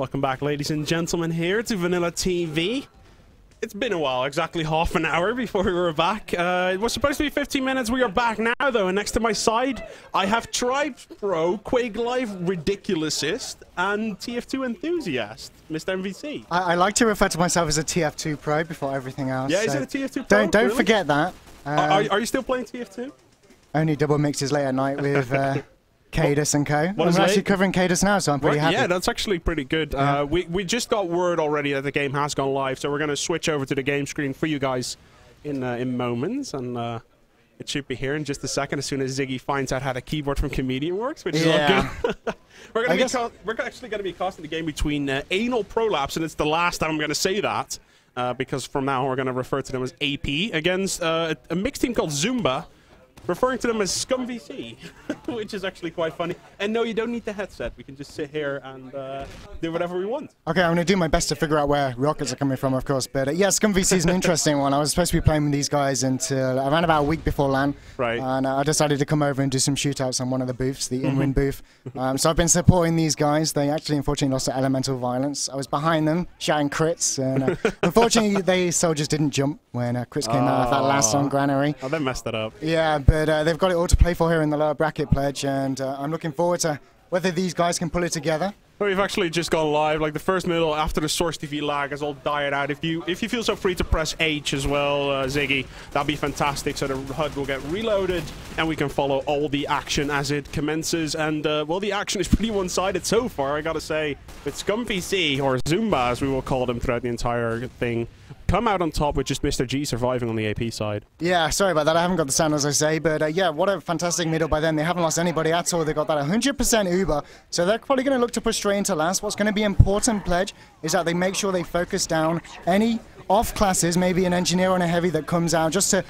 Welcome back, ladies and gentlemen, here to VanillaTV. It's been a while, exactly half an hour before we were back. It was supposed to be 15 minutes. We are back now, though, and next to my side, I have Tribes Pro, Quake Live Ridiculousist, and TF2 Enthusiast, Mr. MVC. I like to refer to myself as a TF2 Pro before everything else. Yeah, so is it a TF2 Pro? Don't really? forget that. Are you still playing TF2? Only double mixes late at night with Cadus and co. I'm actually covering Cadus now, so I'm pretty happy. Yeah, that's actually pretty good. Yeah. We just got word already that the game has gone live, so we're going to switch over to the game screen for you guys in moments, and it should be here in just a second as soon as Ziggy finds out how the keyboard from Comedian works, which is all good. We're actually going to be casting the game between Anal Prolapse, and it's the last time I'm going to say that, because from now on we're going to refer to them as AP, against a mixed team called ZUMBA, referring to them as Scum VC, which is actually quite funny. And no, you don't need the headset. We can just sit here and do whatever we want. Okay, I'm going to do my best to figure out where rockets are coming from, of course. But yeah, Scum VC is an interesting one. I was supposed to be playing with these guys until around about a week before LAN. Right. And I decided to come over and do some shootouts on one of the booths, the in-win booth. So I've been supporting these guys. They actually, unfortunately, lost to elemental violence. I was behind them, shouting crits. And unfortunately, they soldiers didn't jump when crits came out of that last on Granary. Oh, they messed that up. Yeah, but they've got it all to play for here in the lower bracket pledge, and I'm looking forward to whether these guys can pull it together. Well, we've actually just gone live. Like the first middle after the Source TV lag has all died out. If you feel so free to press H as well, Ziggy, that'd be fantastic. So the HUD will get reloaded and we can follow all the action as it commences. And well, the action is pretty one-sided so far, I gotta say. With Scum VC, or ZUMBA as we will call them throughout the entire thing, come out on top with just Mr. G surviving on the AP side. Yeah, sorry about that. I haven't got the sound, as I say. But yeah, what a fantastic middle by them. They haven't lost anybody at all. They got that 100% Uber. So they're probably going to look to push straight into last. What's going to be important, Pledge, is that they make sure they focus down any off classes, maybe an engineer on a heavy that comes out, just to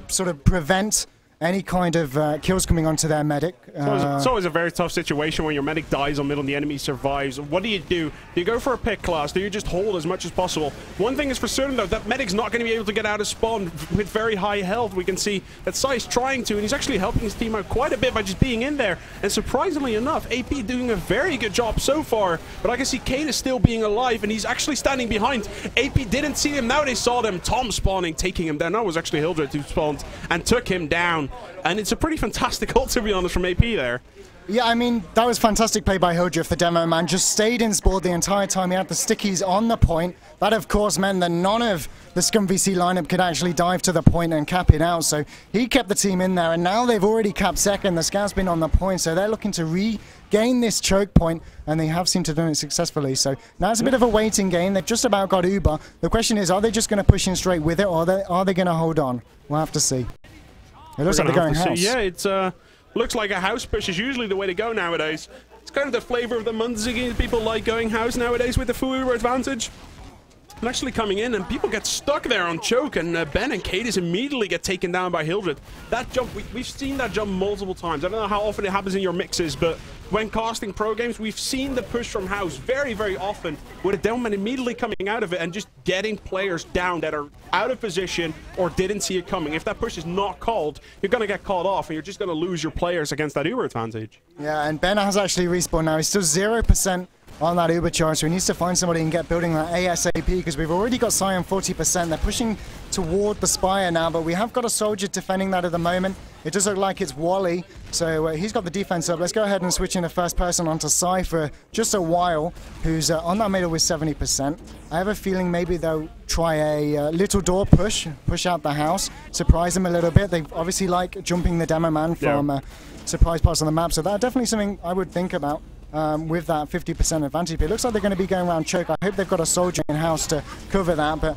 sort of prevent any kind of kills coming onto their medic. It's always a very tough situation when your medic dies on middle and the enemy survives. What do? Do you go for a pick class? Do you just hold as much as possible? One thing is for certain, though, that medic's not going to be able to get out of spawn with very high health. We can see that Sai's trying to, and he's actually helping his team out quite a bit by just being in there. And surprisingly enough, AP doing a very good job so far. But I can see Kate is still being alive, and he's actually standing behind. AP didn't see him. Now they saw them. Tom spawning, taking him down. That was actually Hildred who spawned and took him down. And it's a pretty fantastic ult, to be honest, from AP there. Yeah, I mean, that was fantastic play by Hildreth, the demo man. Just stayed in spawn the entire time. He had the stickies on the point. That, of course, meant that none of the Scum VC lineup could actually dive to the point and cap it out. So he kept the team in there, and now they've already capped second. The scout's been on the point, so they're looking to regain this choke point, and they have seemed to do it successfully. So now it's a bit of a waiting game. They've just about got Uber. The question is, are they just going to push in straight with it, or are they going to hold on? We'll have to see. It looks like they're going house. Yeah, it's looks like a house push is usually the way to go nowadays. It's kind of the flavor of the month, Ziggy. People like going house nowadays with the full Uber advantage. And actually coming in, and people get stuck there on choke, and Ben and Cadis immediately get taken down by Hildred. That jump, we've seen that jump multiple times. I don't know how often it happens in your mixes, but when casting pro games, we've seen the push from house very, very often, with a downman immediately coming out of it and just getting players down that are out of position or didn't see it coming. If that push is not called, you're going to get called off, and you're just going to lose your players against that Uber advantage. Yeah, and Ben has actually respawned now. He's still 0% on that Uber charge, so he needs to find somebody and get building that ASAP, because we've already got Sai on 40%. They're pushing toward the Spire now, but we have got a soldier defending that at the moment. It does look like it's Wally, so he's got the defense up. Let's go ahead and switch in the first person onto Sai for just a while, who's on that middle with 70%. I have a feeling maybe they'll try a little door push out the house, surprise them a little bit. They obviously like jumping the demo man from surprise parts on the map, so that's definitely something I would think about. With that 50% advantage. But it looks like they're going to be going around choke. I hope they've got a soldier in house to cover that, but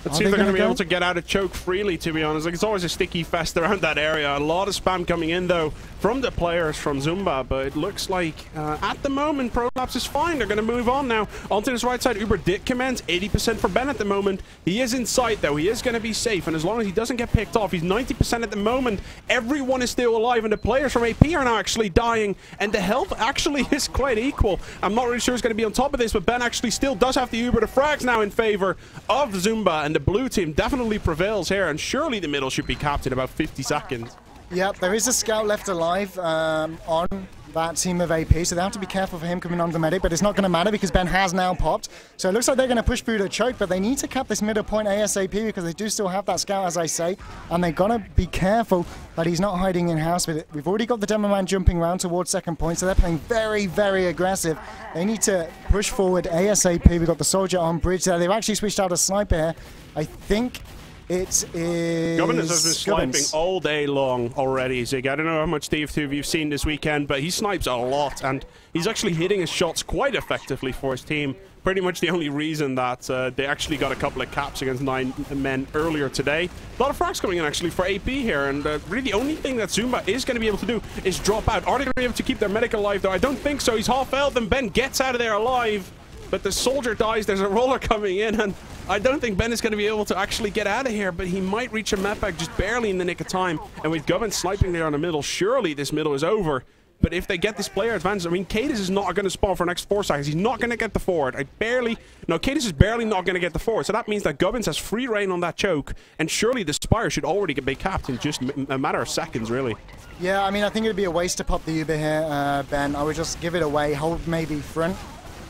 let's see if they're going to be able to get out of choke freely, to be honest. Like, it's always a sticky fest around that area. A lot of spam coming in, though, from the players from ZUMBA, but it looks like, at the moment, Prolapse is fine. They're going to move on now. Onto this right side, Uber did commence. 80% for Ben at the moment. He is in sight, though. He is going to be safe, and as long as he doesn't get picked off, he's 90% at the moment. Everyone is still alive, and the players from AP are now actually dying, and the health actually is quite equal. I'm not really sure who's going to be on top of this, but Ben actually still does have the Uber. The frag's now in favor of ZUMBA, and the blue team definitely prevails here, and surely the middle should be capped in about 50 seconds. Yep, there is a scout left alive on that team of AP, so they have to be careful for him coming on the medic, but it's not going to matter because Ben has now popped. So it looks like they're going to push through the choke, but they need to cap this middle point ASAP because they do still have that scout, as I say, and they're going to be careful that he's not hiding in-house with it. We've already got the demo man jumping around towards second point, so they're playing very, very aggressive. They need to push forward ASAP. We've got the soldier on bridge there. They've actually switched out a sniper here. I think it is... Governors has been sniping all day long already, Zig. I don't know how much ThePledge you've seen this weekend, but he snipes a lot, and he's actually hitting his shots quite effectively for his team. Pretty much the only reason that they actually got a couple of caps against 9 men earlier today. A lot of frags coming in actually for AP here, and really the only thing that ZUMBA is going to be able to do is drop out. Are they going to be able to keep their medic alive though? I don't think so. He's half health, and Ben gets out of there alive. But the soldier dies, there's a roller coming in, and I don't think Ben is going to be able to actually get out of here, but he might reach a medpack just barely in the nick of time. And with Govern sniping there on the middle, surely this middle is over. But if they get this player advantage, I mean, Cadis is not going to spawn for the next 4 seconds. He's not going to get the forward. Cadis is barely not going to get the forward. So that means that Gubbins has free reign on that choke, and surely the Spire should already be capped in just a matter of seconds, really. Yeah, I mean, I think it would be a waste to pop the Uber here, Ben. I would just give it away, hold maybe front.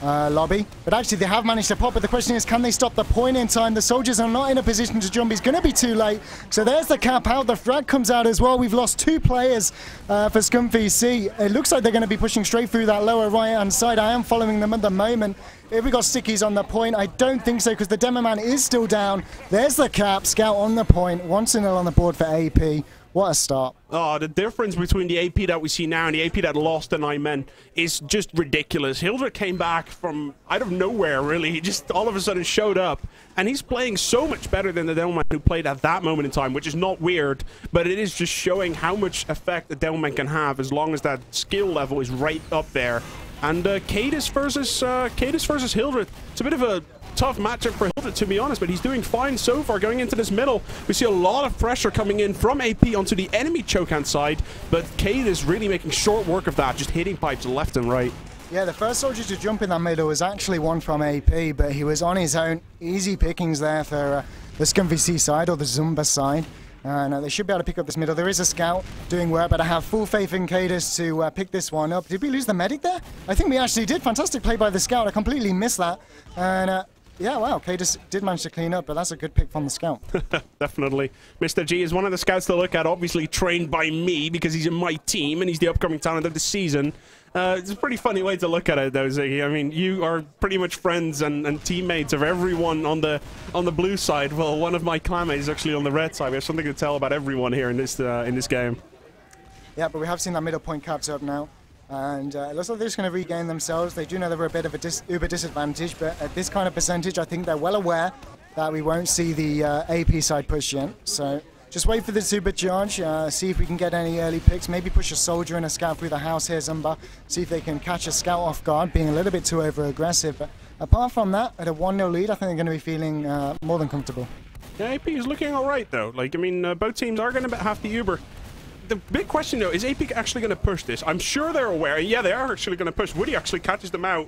Lobby, but actually they have managed to pop, but the question is, can they stop the point in time? The soldiers are not in a position to jump. He's going to be too late, so there's the cap out. The frag comes out as well. We've lost 2 players for ScumVC. It looks like they're going to be pushing straight through that lower right hand side. I am following them at the moment. If we got stickies on the point, I don't think so, because the demo man is still down. There's the cap, scout on the point, 1-0 on the board for AP. What a start. Oh, the difference between the AP that we see now and the AP that lost to 9 men is just ridiculous. Hildred came back from out of nowhere, really. He just all of a sudden showed up, and he's playing so much better than the Devilman who played at that moment in time, which is not weird, but it is just showing how much effect the Devilman can have as long as that skill level is right up there. And Cadis versus Hildred. It's a bit of a tough matchup for Hildred, to be honest, but he's doing fine so far going into this middle. We see a lot of pressure coming in from AP onto the enemy chokehand side, but Cade is really making short work of that, just hitting pipes left and right. Yeah, the first soldier to jump in that middle was actually one from AP, but he was on his own. Easy pickings there for the ScumVC side or the ZUMBA side. No, they should be able to pick up this middle. There is a scout doing work, but I have full faith in Cadis to pick this one up. Did we lose the medic there? I think we actually did. Fantastic play by the scout. I completely missed that. And yeah, wow, Cadis did manage to clean up, but that's a good pick from the scout. Definitely. Mr. G is one of the scouts to look at, obviously trained by me because he's in my team and he's the upcoming talent of the season. It's a pretty funny way to look at it, though, Ziggy. I mean, you are pretty much friends and teammates of everyone on the blue side. Well, one of my clanmates is actually on the red side. We have something to tell about everyone here in this game. Yeah, but we have seen that middle point capped up now. And it looks like they're just going to regain themselves. They do know they're a bit of a uber disadvantage, but at this kind of percentage, I think they're well aware that we won't see the AP side push yet. So just wait for the supercharge, see if we can get any early picks, maybe push a soldier and a scout through the house here, ZUMBA, see if they can catch a scout off guard, being a little bit too over-aggressive. But apart from that, at a 1-0 lead, I think they're going to be feeling more than comfortable. Yeah, AP is looking all right, though. Like, I mean, both teams are going to have the Uber. The big question, though, is AP actually going to push this? I'm sure they're aware. Yeah, they are actually going to push. Woody actually catches them out.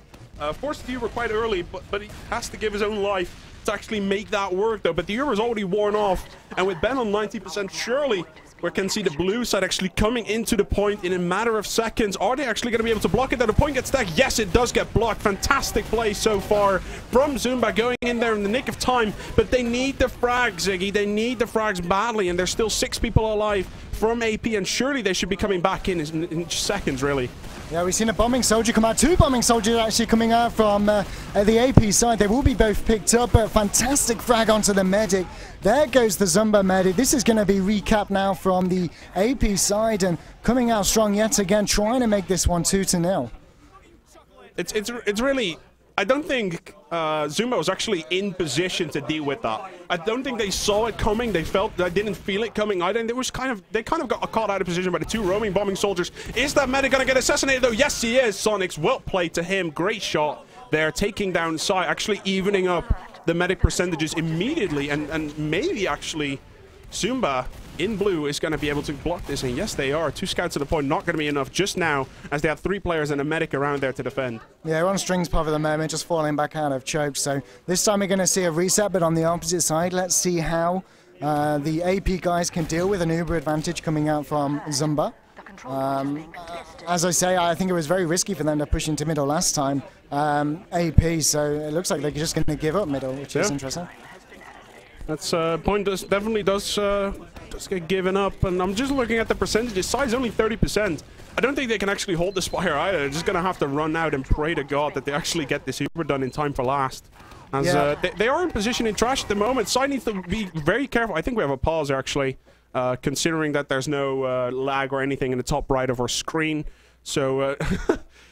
Forced the Uber quite early, but he has to give his own life to actually make that work, though. But the Uber's already worn off, and with Ben on 90%, surely we can see the blue side actually coming into the point in a matter of seconds. Are they actually going to be able to block it? That the point gets stacked. Yes, it does get blocked. Fantastic play so far from ZUMBA going in there in the nick of time, but they need the frags, Ziggy. They need the frags badly, and there's still 6 people alive from AP, and surely they should be coming back in seconds, really. Yeah, we've seen a bombing soldier come out. 2 bombing soldiers actually coming out from the AP side. They will be both picked up, but fantastic frag onto the medic. There goes the ZUMBA medic. This is going to be recapped now from the AP side, and coming out strong yet again, trying to make this one 2-0. It's really... I don't think ZUMBA was actually in position to deal with that. I don't think they saw it coming. They didn't feel it coming either. And they kind of got caught out of position by the 2 roaming bombing soldiers. Is that medic going to get assassinated, though? Yes, he is. Sonics, well played to him. Great shot there, taking down Sai, actually evening up the medic percentages immediately, and maybe actually ZUMBA in blue is going to be able to block this, and yes, they are. 2 scouts to the point, not going to be enough just now, as they have 3 players and a medic around there to defend. Yeah, we're on strings pop at the moment, just falling back out of choke. So this time we're going to see a reset, but on the opposite side, let's see how the AP guys can deal with an Uber advantage coming out from ZUMBA. As I say, I think it was very risky for them to push into middle last time. AP, so it looks like they're just going to give up middle, which is interesting. That's point definitely does get given up, and I'm just looking at the percentages. Size only 30%. I don't think they can actually hold the Spire either. They're just going to have to run out and pray to God that they actually get this Uber done in time for last. As they are in position in trash at the moment. Side needs to be very careful. I think we have a pause here, actually, considering that there's no lag or anything in the top right of our screen. So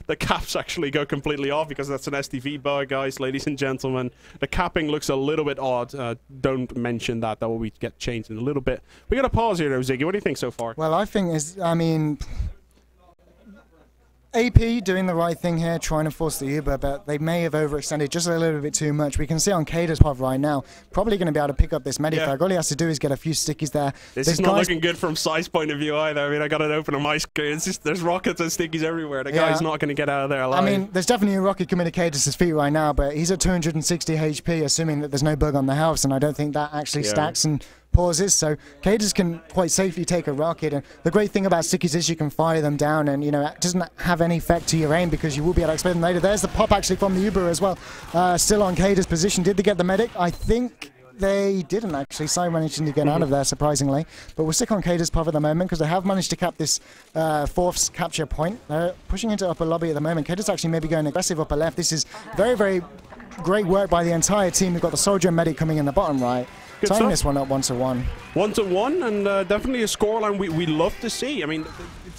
the caps actually go completely off because that's an STV bug, guys, ladies and gentlemen. The capping looks a little bit odd. Don't mention that. That will get changed in a little bit. We got a pause here, though, Ziggy. What do you think so far? Well, I think AP doing the right thing here, trying to force the Uber, but they may have overextended just a little bit too much. We can see on Kada's pod right now, probably going to be able to pick up this medifrag. All he has to do is get a few stickies there. This is not looking good from Size point of view either. I mean, I got it open on my screen. It's just, there's rockets and stickies everywhere. The guy's not going to get out of there alive. I mean, there's definitely a rocket coming to Kada's feet right now, but he's at 260 HP, assuming that there's no bug on the house, and I don't think that actually stacks and pauses, so Cadus can quite safely take a rocket. And the great thing about stickies is you can fire them down, and it doesn't have any effect to your aim because you will be able to expect them later. There's the pop actually from the Uber as well, still on Cadus' position. Did they get the medic? I think they didn't actually. Sai managed to get out of there, surprisingly. But we'll stick on Cadus' pop at the moment because they have managed to cap this fourth capture point. They're pushing into upper lobby at the moment. Cadus actually maybe going aggressive upper left. This is very, very great work by the entire team. We've got the soldier and medic coming in the bottom right. Tying this one up 1-1. 1-1, and definitely a scoreline we love to see. I mean,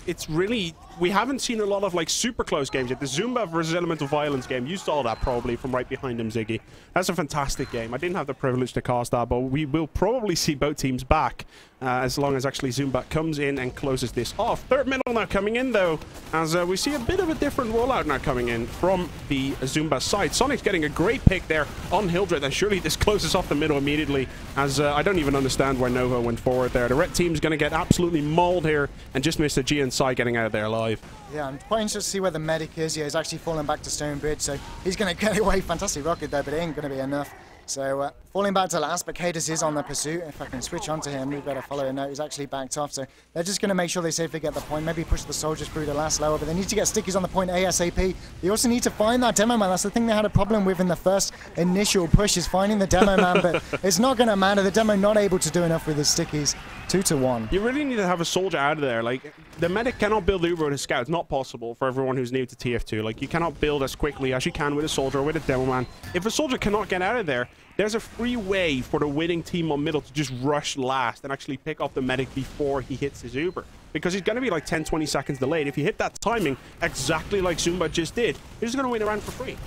it's really, we haven't seen a lot of like super close games yet. The ZUMBA versus Elemental Violence game, you saw that probably from right behind him, Ziggy. That's a fantastic game. I didn't have the privilege to cast that, but we will probably see both teams back as long as actually ZUMBA comes in and closes this off. Third middle now coming in, though, as we see a bit of a different rollout now coming in from the ZUMBA side. Sonic's getting a great pick there on Hildred, and surely this closes off the middle immediately, as I don't even understand why Nova went forward there. The red team's going to get absolutely mauled here, and just Mr. G and Sai getting out of there alive. Yeah, I'm quite interested to see where the medic is. Yeah, he's actually falling back to Stonebridge, so he's going to get away. Fantastic rocket there, but it ain't going to be enough. So falling back to last, but Cadus is on the pursuit. If I can switch onto him, we better follow a note. He's actually backed off, so they're just going to make sure they safely get the point. Maybe push the soldiers through the last lower, but they need to get stickies on the point ASAP. They also need to find that demo man. That's the thing they had a problem with in the first initial push, is finding the demo man, but it's not going to matter. The demo not able to do enough with his stickies. 2-1. You really need to have a soldier out of there. Like, the medic cannot build Uber with a scout. It's not possible for everyone who's new to TF2. Like, you cannot build as quickly as you can with a soldier or with a demo man. If a soldier cannot get out of there, there's a free way for the winning team on middle to just rush last and actually pick up the medic before he hits his Uber. Because he's going to be like 10-20 seconds delayed. If you hit that timing exactly like ZUMBA just did, he's just going to win around for free.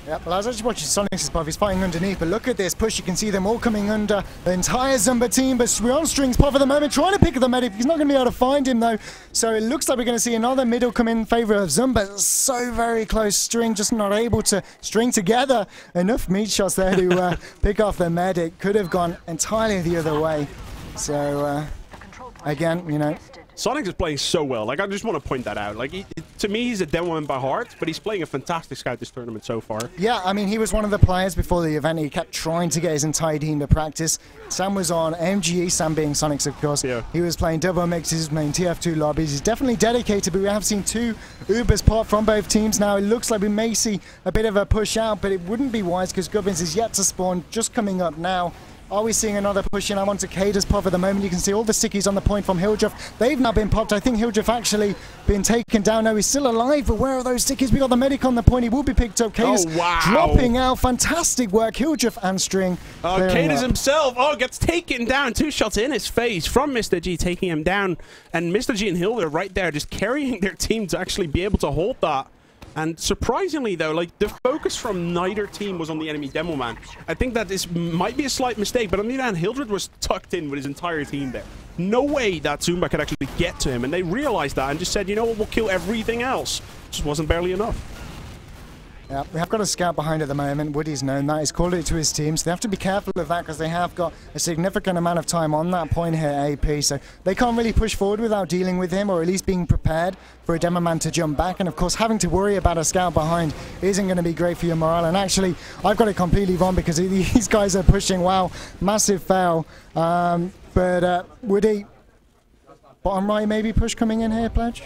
Yeah, well, I was actually watching Sonic's pop. He's fighting underneath, but look at this push. You can see them all coming under the entire ZUMBA team, but we're on strings pop at the moment, trying to pick up the medic. He's not going to be able to find him, though. So it looks like we're going to see another middle come in favor of ZUMBA. So very close. String just not able to string together enough meat shots there to pick off the medic. Could have gone entirely the other way. So, again, Sonic is playing so well. Like, I just want to point that out. Like, to me, he's a demo man by heart, but he's playing a fantastic scout this tournament so far. Yeah, I mean, he was one of the players before the event. He kept trying to get his entire team to practice. Sam was on MGE, Sam being Sonic's, of course. Yeah. He was playing double mixes, playing TF2 lobbies. He's definitely dedicated, but we have seen 2 Ubers pop from both teams now. It looks like we may see a bit of a push out, but it wouldn't be wise because Gubbins is yet to spawn, just coming up now. Are we seeing another push in? I want to Cadus pop at the moment. You can see all the stickies on the point from Hildreth. They've now been popped. I think Hildreth actually been taken down. No, he's still alive, but where are those stickies? We got the medic on the point. He will be picked up. Cadus dropping out. Fantastic work. Hildreth and String. Cadus himself, gets taken down. 2 shots in his face from Mr. G, taking him down. And Mr. G and Hilda right there just carrying their team to actually be able to hold that. And surprisingly, though, like, the focus from neither team was on the enemy demo man. I think that this might be a slight mistake, but on the other hand, Hildred was tucked in with his entire team there. No way that ZUMBA could actually get to him, and they realized that and just said, you know what, we'll kill everything else. Just wasn't barely enough. Yeah, we have got a scout behind at the moment. Woody's known that. He's called it to his team, so they have to be careful of that because they have got a significant amount of time on that point here, AP. So they can't really push forward without dealing with him, or at least being prepared for a demo man to jump back. And of course, having to worry about a scout behind isn't going to be great for your morale. And actually, I've got it completely wrong because these guys are pushing. Wow, massive fail. But Woody, bottom right maybe push coming in here, Pledge?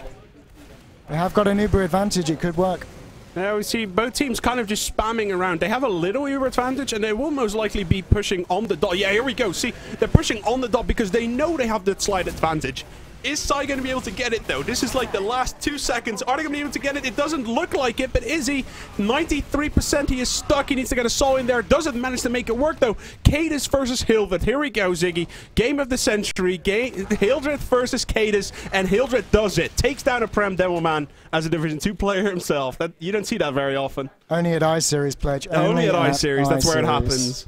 They have got an Uber advantage. It could work. Now we see both teams kind of just spamming around. They have a little Uber advantage, and they will most likely be pushing on the dot. Yeah, here we go. See, they're pushing on the dot because they know they have the slight advantage. Is Sai going to be able to get it, though? This is like the last 2 seconds. Are they going to be able to get it? It doesn't look like it, but is he? 93%. He is stuck. He needs to get a soul in there. Doesn't manage to make it work, though. Cadis versus Hildreth. Here we go, Ziggy. Game of the century. Hildreth versus Cadis, and Hildreth does it. Takes down a Prem Demoman as a Division 2 player himself. You don't see that very often. Only at I-Series, Pledge. Only at I-Series. That's where it happens.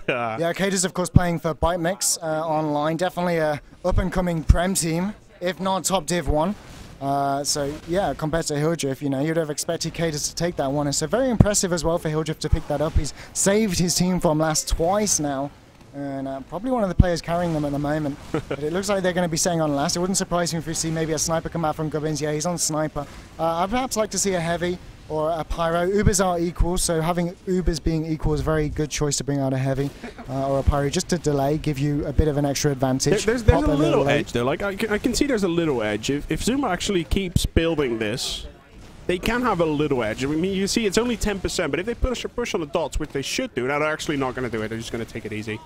Yeah, Cadis, of course, playing for ByteMix online. Definitely a up-and-coming Prem team, if not top Div 1. So, yeah, compared to Hildreth, you know, you'd have expected Cadis to take that one. And so very impressive as well for Hildreth to pick that up. He's saved his team from last twice now. And probably one of the players carrying them at the moment. But it looks like they're going to be staying on last. It wouldn't surprise me if we see maybe a sniper come out from Gubbins. Yeah, he's on sniper. I'd perhaps like to see a heavy or a pyro. Ubers are equal, so having Ubers being equal is a very good choice to bring out a heavy or a pyro just to delay, give you a bit of an extra advantage. There's a little edge, though. Like, I can see there's a little edge. If ZUMBA actually keeps building this, they can have a little edge. I mean, you see it's only 10%, but if they push on the dots, which they should do, they're actually not going to do it. They're just going to take it easy.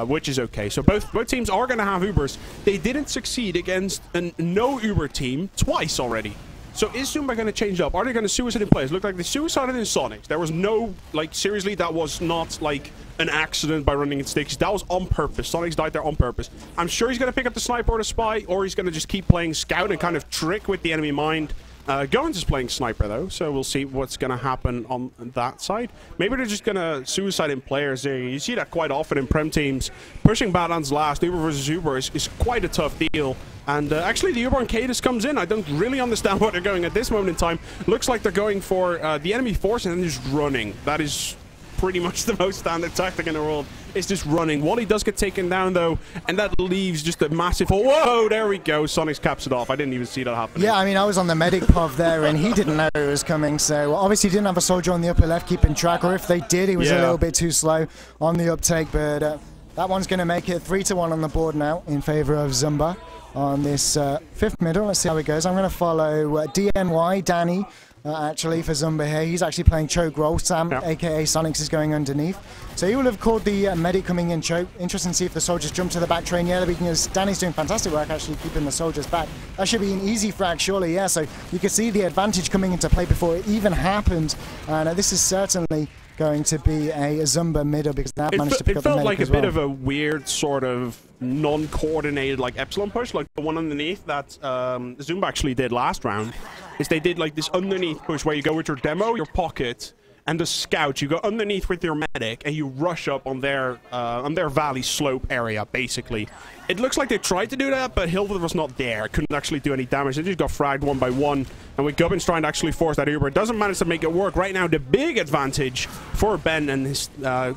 Which is okay. So both teams are going to have Ubers. They didn't succeed against a no Uber team twice already. So is ZUMBA going to change up? Are they going to suicide in players? Look like they suicided in Sonics. There was no, like, seriously, that was not like an accident by running in sticks. That was on purpose. Sonics died there on purpose. I'm sure he's going to pick up the sniper or the spy, or he's going to just keep playing scout and kind of trick with the enemy mind. Goins is playing sniper, though, so we'll see what's going to happen on that side. Maybe they're just going to suicide in players there. You see that quite often in Prem teams. Pushing Badlands last, Uber versus Uber, is quite a tough deal. And actually, the Uber on Cadis comes in. I don't really understand what they're going at this moment in time. Looks like they're going for the enemy force and then just running. That is pretty much the most standard tactic in the world. It's just running. Wally does get taken down, though, and that leaves just a massive... Whoa, there we go. Sonics caps it off. I didn't even see that happen. Yeah, I mean, I was on the medic pov there, and he didn't know it was coming, so obviously didn't have a soldier on the upper left keeping track, or if they did, he was a little bit too slow on the uptake, but that one's going to make it 3-1 on the board now in favor of ZUMBA on this fifth middle. Let's see how it goes. I'm going to follow DNY, Danny, actually, for ZUMBA here. He's actually playing choke role. Sam, aka Sonics, is going underneath. So he will have called the medic coming in choke. Interesting to see if the soldiers jump to the back train. Yeah, because Danny's doing fantastic work actually keeping the soldiers back. That should be an easy frag, surely. Yeah, so you can see the advantage coming into play before it even happened. And this is certainly going to be a ZUMBA middle because they have managed to pick up the medic. It felt like a bit of a weird sort of non-coordinated like epsilon push, like the one underneath that ZUMBA actually did last round. Is they did like this underneath push where you go with your demo, your pocket, and the scout. You go underneath with your medic and you rush up on their valley slope area, basically. It looks like they tried to do that, but Hildreth was not there. Couldn't actually do any damage. They just got fragged one by one. And with Gubbins trying to actually force that Uber, it doesn't manage to make it work. Right now, the big advantage for Ben and his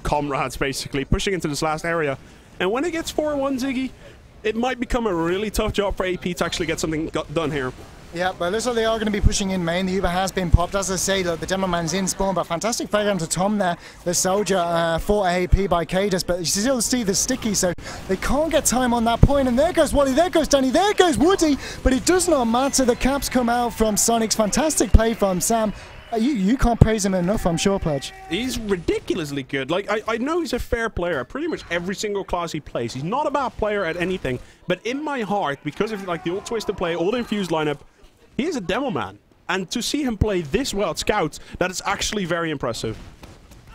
comrades, basically, pushing into this last area. And when it gets 4-1, Ziggy, it might become a really tough job for AP to actually get something done here. Yeah, but it looks like they are going to be pushing in main. The Uber has been popped. As I say, look, the demo man's in spawn, but fantastic playground to Tom there. The soldier for AP by Cadis, but you still see the sticky, so they can't get time on that point. And there goes Wally, there goes Danny, there goes Woody, but it does not matter. The caps come out from Sonics. Fantastic play from Sam. You can't praise him enough, I'm sure, Pledge. He's ridiculously good. Like, I know he's a fair player. Pretty much every single class he plays. He's not a bad player at anything. But in my heart, because of like the old Twisted play, old Infused lineup, he is a demo man. And to see him play this well at Scouts, that is actually very impressive.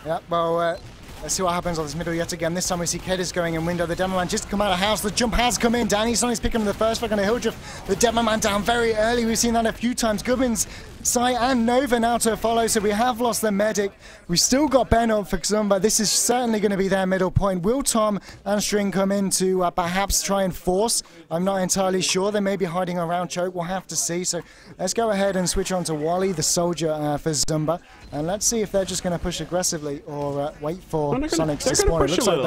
Yeah, well, let's see what happens on this middle yet again. This time we see Cadis going in window. The demo man just come out of house. The jump has come in. Danny Sonny's picking the first flag on a Hildreth. The demo man down very early. We've seen that a few times. Gubbins, Sai and Nova now to follow, so we have lost the medic. We've still got Ben up for ZUMBA. This is certainly going to be their middle point. Will Tom and String come in to perhaps try and force? I'm not entirely sure. They may be hiding around choke. We'll have to see. So let's go ahead and switch on to Wally, the soldier for ZUMBA. And let's see if they're just going to push aggressively or wait for Sonics to spawn.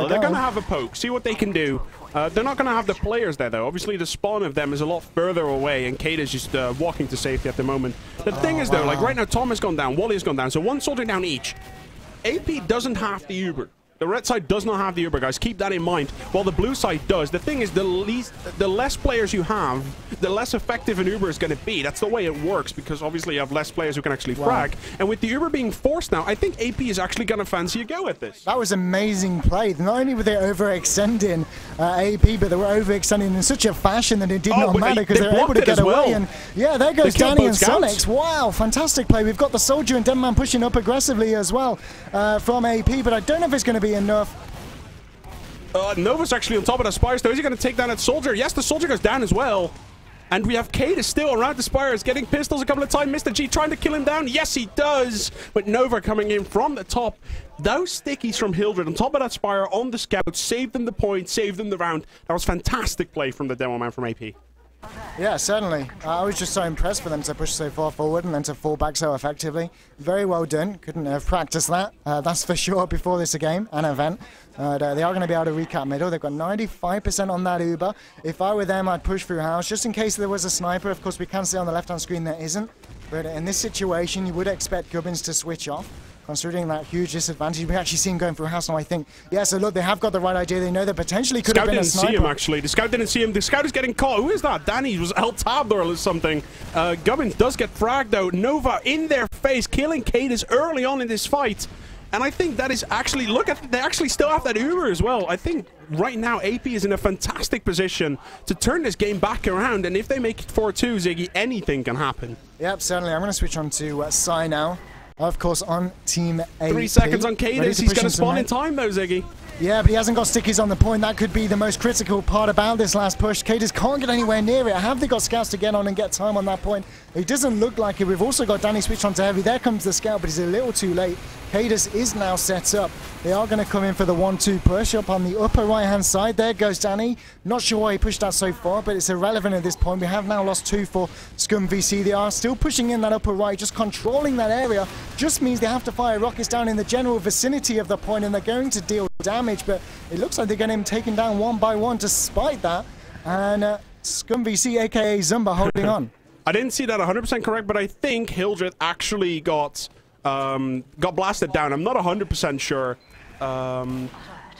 They're going to have a poke, see what they can do. They're not going to have the players there, though. Obviously, the spawn of them is a lot further away, and Kate is just walking to safety at the moment. The thing is, though, like right now, Tom has gone down, Wally has gone down, so one soldier down each. AP doesn't have the Uber. The red side does not have the Uber, guys. Keep that in mind. While the blue side does. The thing is, the less players you have, the less effective an Uber is going to be. That's the way it works, because obviously you have less players who can actually frag. And with the Uber being forced now, I think AP is actually going to fancy a go at this. That was amazing play. Not only were they overextending AP, but they were overextending in such a fashion that it did not matter, because they were able to get away. And yeah, there goes Danny and Sonics. Wow, fantastic play. We've got the Soldier and Deadman pushing up aggressively as well from AP, but I don't know if it's going to be enough. Nova's actually on top of the Spires, though. Is he going to take down that Soldier? Yes, the Soldier goes down as well. And we have Kate is still around the Spires, getting pistols a couple of times. Mr. G trying to kill him down. Yes, he does. But Nova coming in from the top. Those stickies from Hildred on top of that Spire on the Scout saved them the point, saved them the round. That was fantastic play from the demo man from AP. Yeah, certainly. I was just so impressed for them to push so far forward and then to fall back so effectively. Very well done. Couldn't have practiced that, that's for sure, before this game, an event. They are going to be able to recap middle. They've got 95% on that Uber. If I were them, I'd push through house, just in case there was a sniper. Of course, we can see on the left-hand screen there isn't. But in this situation, you would expect Gubbins to switch off, considering that huge disadvantage. We actually see him going through house now, I think. Yeah, so look, they have got the right idea. They know that potentially could have been a sniper. Scout didn't see him, actually. The Scout didn't see him. The Scout is getting caught. Who is that? Danny was L-tabbed or something. Gubbins does get fragged, though. Nova in their face, killing Cadis early on in this fight. And I think that is actually, look at, they actually still have that Uber as well. I think right now AP is in a fantastic position to turn this game back around. And if they make it 4-2, Ziggy, anything can happen. Yep, certainly. I'm going to switch on to Sai now. Of course, on Team AP. 3 seconds on Cadis. He's going to spawn in time, though, Ziggy. Yeah, but he hasn't got stickies on the point. That could be the most critical part about this last push. Cadis can't get anywhere near it. Have they got scouts to get on and get time on that point? It doesn't look like it. We've also got Danny switched on to heavy. There comes the scout, but he's a little too late. Cadis is now set up. They are going to come in for the 1-2 push up on the upper right-hand side. There goes Danny. Not sure why he pushed that so far, but it's irrelevant at this point. We have now lost 2 for Scum VC. They are still pushing in that upper right, just controlling that area. Just means they have to fire rockets down in the general vicinity of the point, and they're going to deal damage, but it looks like they're getting him taken down one by one despite that. And Scum VC, aka Zumba, holding on. I didn't see that 100% correct, but I think Hildred actually got blasted down. I'm not 100% sure.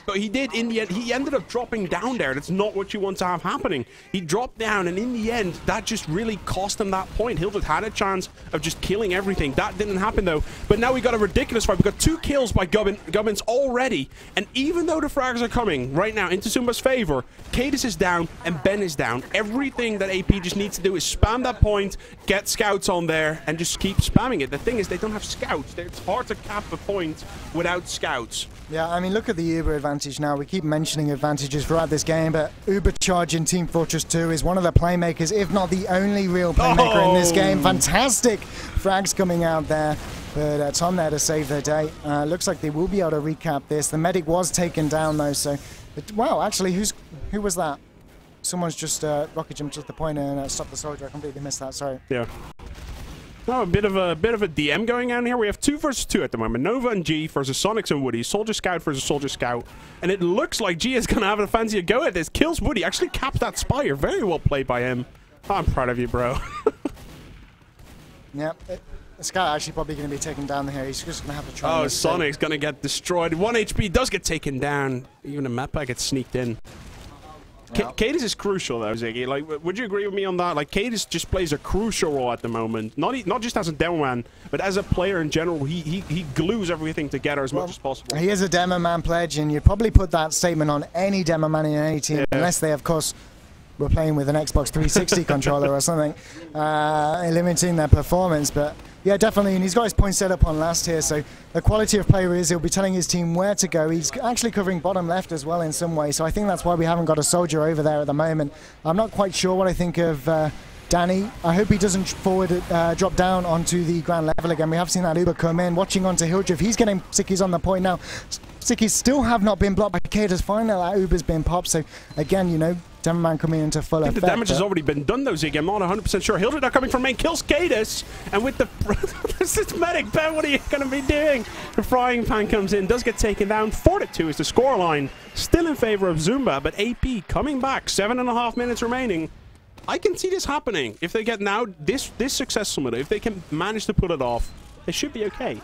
But he did, in the end, he ended up dropping down there. That's not what you want to have happening. He dropped down, and in the end, that just really cost him that point. Hildred had a chance of just killing everything. That didn't happen, though. But now we got a ridiculous fight. We got 2 kills by Gubbins already. And even though the frags are coming right now into Zumba's favor, Cadis is down, and Ben is down. Everything that AP just needs to do is spam that point, get scouts on there, and just keep spamming it. The thing is, they don't have scouts. It's hard to cap a point without scouts. Yeah, I mean, look at the Uber advantage now. We keep mentioning advantages throughout this game, but Uber Charge in Team Fortress 2 is one of the playmakers, if not the only real playmaker in this game. Fantastic frags coming out there, but Tom there to save the day. Looks like they will be able to recap this. The medic was taken down, though, so... But, wow, actually, who was that? Someone's just rocket jumped at the point and stopped the soldier. I completely missed that, sorry. Yeah. Oh, a bit of a DM going on here. We have 2 versus 2 at the moment. Nova and G versus Sonics and Woody. Soldier Scout versus Soldier Scout. And it looks like G is going to have a fancy go at this. Kills Woody. Actually caps that Spire. Very well played by him. Oh, I'm proud of you, bro. Yep. The Scout actually probably going to be taken down here. He's just going to have to try. Oh, Sonic's going to get destroyed. 1 HP does get taken down. Even a map pack gets sneaked in. Cadis is crucial, though, Ziggy. Like, would you agree with me on that? Like, Cadis just plays a crucial role at the moment. Not just as a demo man, but as a player in general. He glues everything together as much as possible. He is a demo man pledge, and you'd probably put that statement on any demo man in any team, unless they, of course, were playing with an Xbox 360 controller or something, limiting their performance. But yeah, definitely, and he's got his points set up on last here, so the quality of player is he'll be telling his team where to go. He's actually covering bottom left as well in some way, so I think that's why we haven't got a soldier over there at the moment. I'm not quite sure what I think of Danny. I hope he doesn't drop down onto the ground level again. We have seen that Uber come in, watching onto Hildred. He's getting sickies on the point now. Sickies still have not been blocked by Cadis. Finally, that Uber's been popped, so again, you know, Demo Man coming into full effect. The damage has already been done, though, Ziggy. I'm not 100% sure. Hildred now coming from main, kills Cadis, and with the systematic Ben, what are you going to be doing? The frying pan comes in, does get taken down. 4-2 is the scoreline, still in favor of Zumba, but AP coming back. 7.5 minutes remaining. I can see this happening if they get now this successful mode. If they can manage to pull it off, they should be okay.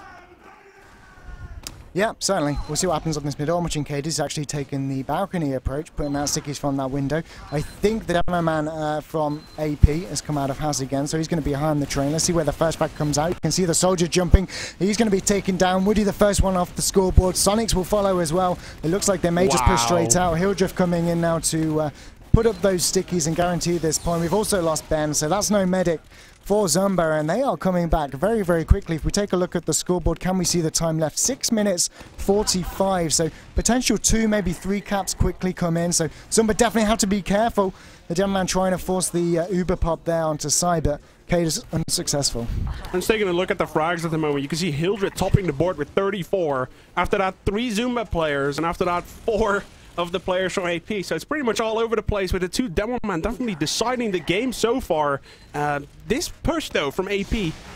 Yeah, certainly. We'll see what happens on this middle. I'm watching Cadis actually taking the balcony approach, putting out stickies from that window. I think the demo man from AP has come out of house again, so he's going to be behind the train. Let's see where the first back comes out. You can see the soldier jumping. He's going to be taken down. Woody, the first one off the scoreboard. Sonics will follow as well. It looks like they may just push straight out. Hildrift coming in now to put up those stickies and guarantee this point. We've also lost Ben, so that's no medic for ZUMBA, and they are coming back very, very quickly. If we take a look at the scoreboard, can we see the time left? 6 minutes 45, so potential 2, maybe 3 caps quickly come in, so ZUMBA definitely have to be careful. The gentleman trying to force the Uber pop there onto side, but Cade is unsuccessful. I'm just taking a look at the frags at the moment. You can see Hildred topping the board with 34. After that, 3 ZUMBA players, and after that, 4 of the players from AP, so it's pretty much all over the place with the 2 demo man definitely deciding the game so far. This push though from AP,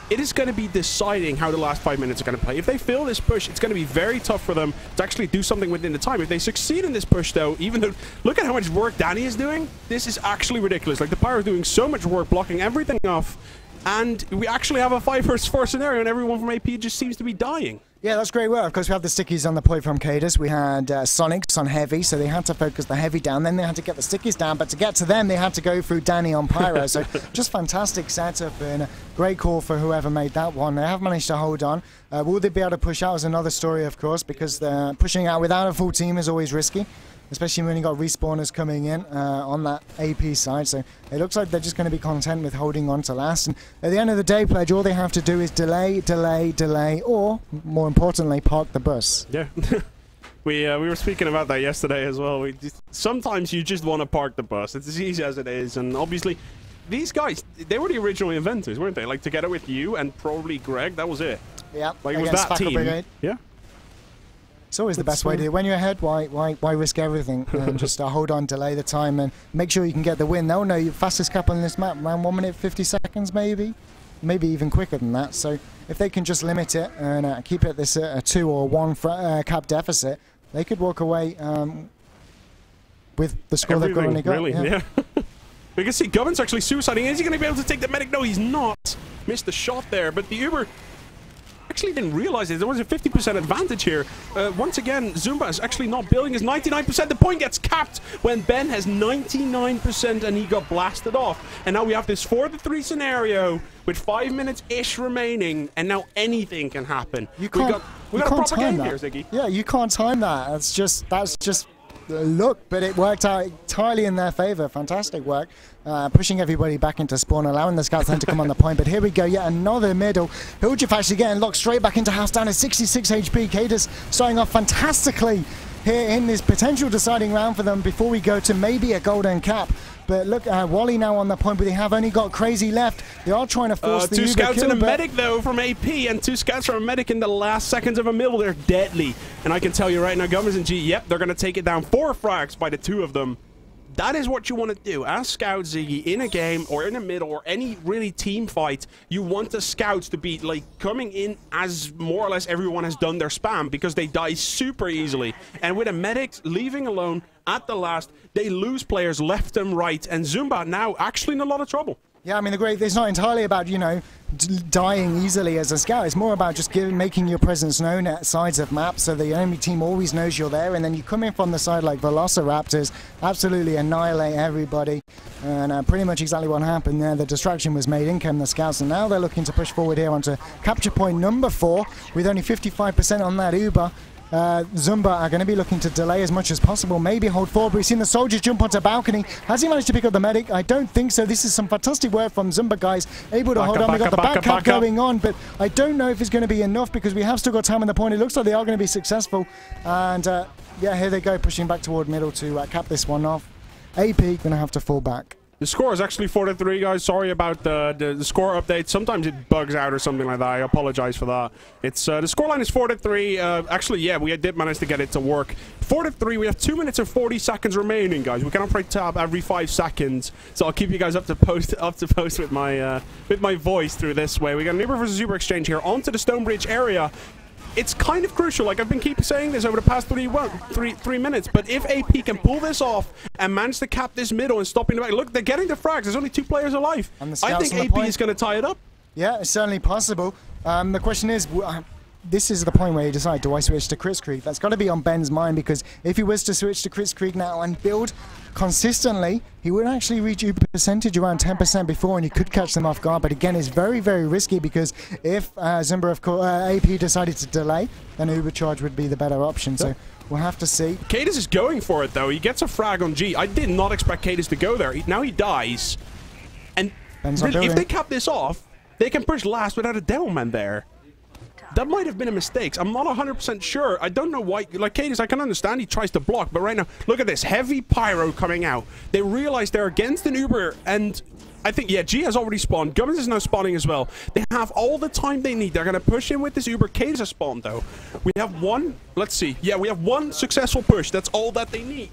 it is going to be deciding how the last 5 minutes are going to play. If they fail this push, it's going to be very tough for them to actually do something within the time. If they succeed in this push though, even though, look at how much work Danny is doing, this is actually ridiculous. Like, the Pyro is doing so much work blocking everything off, and we actually have a 5 versus 4 scenario, and everyone from AP just seems to be dying. Yeah, that's great work. Of course, we have the stickies on the point from Cadis. We had Sonics on heavy, so they had to focus the heavy down. Then they had to get the stickies down, but to get to them, they had to go through Danny on Pyro. So just fantastic setup and a great call for whoever made that one. They have managed to hold on. Will they be able to push out is another story, of course, because pushing out without a full team is always risky, especially when you got respawners coming in on that AP side. So it looks like they're just going to be content with holding on to last. And at the end of the day, Pledge, all they have to do is delay, delay, delay, or more importantly, park the bus. Yeah. We were speaking about that yesterday as well. Sometimes you just want to park the bus. It's as easy as it is. And obviously, these guys, they were the original inventors, weren't they? Like, together with you and probably Greg, that was it. Yeah. Like, it was that team. Brigade. Yeah. It's always the best way to do it. When you're ahead, why risk everything? And just hold on, delay the time, and make sure you can get the win. They'll know your fastest cap on this map, around 1 minute 50 seconds, maybe even quicker than that. So if they can just limit it and keep it this a 2 or 1 cap deficit, they could walk away with the score they've already got. Really, yeah. We can see Govern's actually suiciding. Is he going to be able to take the medic? No, he's not. Missed the shot there, but the Uber actually didn't realize it. There was a 50% advantage here. Once again, ZUMBA is actually not building his 99%. The point gets capped when Ben has 99% and he got blasted off. And now we have this 4-3 scenario with 5 minutes-ish remaining, and now anything can happen. We got a proper game here, Ziggy. Yeah, you can't time that. That's just look, but it worked out entirely in their favor. Fantastic work. Pushing everybody back into spawn, allowing the scouts then to come on the point. But here we go, yet another middle. Hildrift actually getting locked straight back into house down at 66 HP. Cadis starting off fantastically here in this potential deciding round for them before we go to maybe a golden cap. But look, Wally now on the point, but they have only got Crazy left. They are trying to force the 2 Uber scouts kill, and a medic, though, from AP, and 2 scouts from a medic in the last seconds of a middle. They're deadly. And I can tell you right now, Governors and G, yep, they're going to take it down. 4 frags by the 2 of them. That is what you want to do. As Scout, Ziggy, in a game or in a middle or any really team fight, you want the scouts to be like coming in as more or less everyone has done their spam, because they die super easily. And with a medic leaving alone at the last, they lose players left and right. And ZUMBA now actually in a lot of trouble. Yeah, I mean, it's not entirely about, you know, dying easily as a scout. It's more about just making your presence known at sides of maps so the enemy team always knows you're there. And then you come in from the side like Velociraptors, absolutely annihilate everybody. And pretty much exactly what happened there. The distraction was made. In came the scouts. And now they're looking to push forward here onto capture point number 4 with only 55% on that Uber. ZUMBA are going to be looking to delay as much as possible, maybe hold forward. We've seen the soldier jump onto balcony. Has he managed to pick up the medic? I don't think so. This is some fantastic work from ZUMBA guys, able to hold on. We've got the back cap going on, but I don't know if it's going to be enough because we have still got time on the point. It looks like they are going to be successful. And yeah, here they go, pushing back toward middle to cap this one off. AP going to have to fall back. The score is actually 4-3, guys. Sorry about the score update. Sometimes it bugs out or something like that. I apologize for that. It's the scoreline is 4-3. Actually, yeah, we did manage to get it to work. 4-3. We have 2 minutes and 40 seconds remaining, guys. We can operate tab every 5 seconds, so I'll keep you guys up to post with my voice through this way. We got an Uber versus Uber exchange here onto the Stonebridge area. It's kind of crucial. Like, I've been saying this over the past 3 minutes, but if AP can pull this off and manage to cap this middle and stopping the back, look, they're getting the frags. There's only 2 players alive. I think AP is going to tie it up. Yeah, it's certainly possible. The question is, this is the point where you decide, do I switch to Kritzkrieg? That's got to be on Ben's mind, because if he was to switch to Kritzkrieg now and build consistently, he would actually reach Uber percentage around 10% before, and he could catch them off guard. But again, it's very, very risky, because if ZUMBA, of course, AP decided to delay, then Uber charge would be the better option. So we'll have to see. Cadis is going for it, though. He gets a frag on G. I did not expect Cadis to go there. Now he dies. And really, if they cap this off, they can push last without a Devilman there. That might have been a mistake. I'm not 100% sure. I don't know why. Like, Cadis, I can understand he tries to block, but right now, look at this. Heavy pyro coming out. They realize they're against an Uber, and I think, yeah, G has already spawned. Gummins is now spawning as well. They have all the time they need. They're going to push in with this Uber. Cadis has spawned, though. We have one. Let's see. Yeah, we have one successful push. That's all that they need.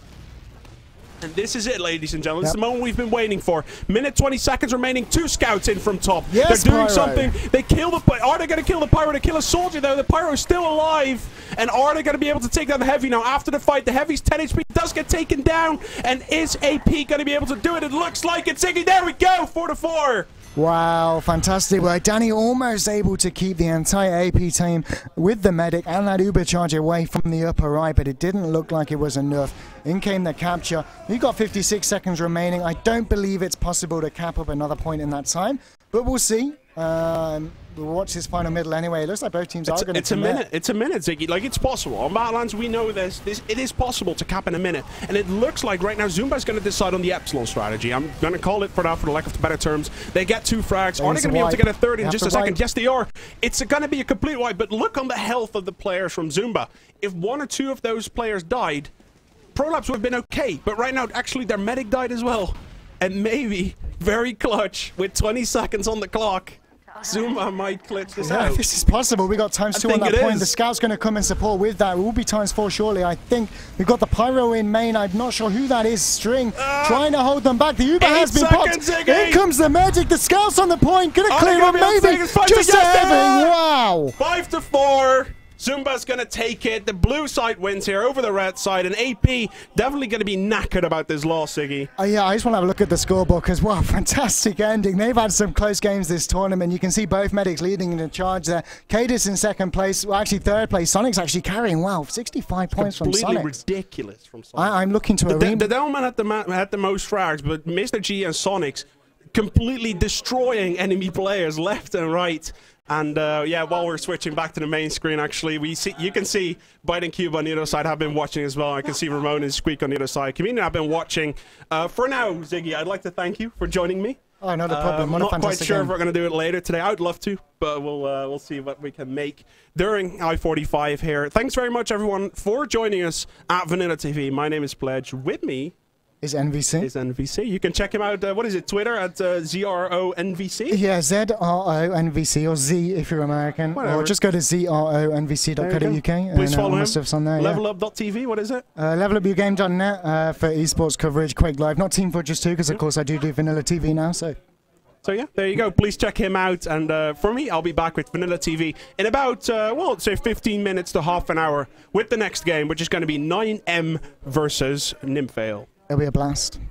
And this is it, ladies and gentlemen. This is the moment we've been waiting for. Minute 20 seconds remaining. 2 scouts in from top. Yes, they're doing Pyro. something. They kill the... Are they going to kill the Pyro to kill a soldier, though? The Pyro is still alive. And are they going to be able to take down the Heavy now? After the fight, the Heavy's 10 HP does get taken down. And is AP going to be able to do it? It looks like it's Ziggy. There we go. 4-4. Wow, fantastic work. Danny almost able to keep the entire AP team with the medic and that Uber charge away from the upper right, but it didn't look like it was enough. In came the capture. He got 56 seconds remaining. I don't believe it's possible to cap up another point in that time, but we'll see. We'll watch his final middle anyway. It looks like both teams are going to commit. It's a minute, Ziggy. Like, it's possible. On Badlands, we know this. It is possible to cap in a minute. And it looks like right now ZUMBA's going to decide on the Epsilon strategy. I'm going to call it for that, for the lack of better terms. They get 2 frags. Are they going to be able to get a third in just a second? Yes, they are. It's going to be a complete wipe. But look on the health of the players from ZUMBA. If 1 or 2 of those players died, Prolapse would have been okay. But right now, actually, their medic died as well. And maybe, very clutch, with 20 seconds on the clock, ZUMBA might glitch this out. This is possible. We got ×2 on that point. The scout's going to come and support with that. It will be ×4 shortly. I think we've got the Pyro in main. I'm not sure who that is. String trying to hold them back. The Uber has been popped. In comes the magic. The scout's on the point. Going to clear him, maybe. Just saving. Wow. 5-4. ZUMBA's going to take it. The blue side wins here over the red side, and AP definitely going to be knackered about this loss, Ziggy. Yeah, I just want to have a look at the scoreboard, because, wow, fantastic ending. They've had some close games this tournament. You can see both medics leading in the charge there. Cadis in second place, well, actually third place. Sonic's actually carrying, wow, 65 points from Sonic. Completely ridiculous from Sonic. I'm looking to Arena. The Delman had the most frags, but Mr. G and Sonic's completely destroying enemy players left and right. And yeah, while we're switching back to the main screen, actually, you can see Biden Cube on the other side. I've been watching as well. I can see Ramon and Squeak on the other side. Community, I've been watching. For now, Ziggy, I'd like to thank you for joining me. Oh, not a problem. I'm not quite sure if we're going to do it later today. I would love to, but we'll see what we can make during I45 here. Thanks very much, everyone, for joining us at VanillaTV. My name is Pledge. With me is NVC. You can check him out. What is it? Twitter at ZRONVC? Yeah, ZRONVC, or Z if you're American. Whatever. Or just go to ZRONVC.co.uk. Please follow him. Stuff's on there, Levelup.tv, what is it? Levelupyourgame.net for esports coverage, Quake Live. Not Team Fortress 2, because of course I do VanillaTV now, so yeah, there you go. Please check him out. And for me, I'll be back with VanillaTV in about, well, say 15 minutes to half an hour with the next game, which is going to be 9M versus Nymphail. It'll be a blast.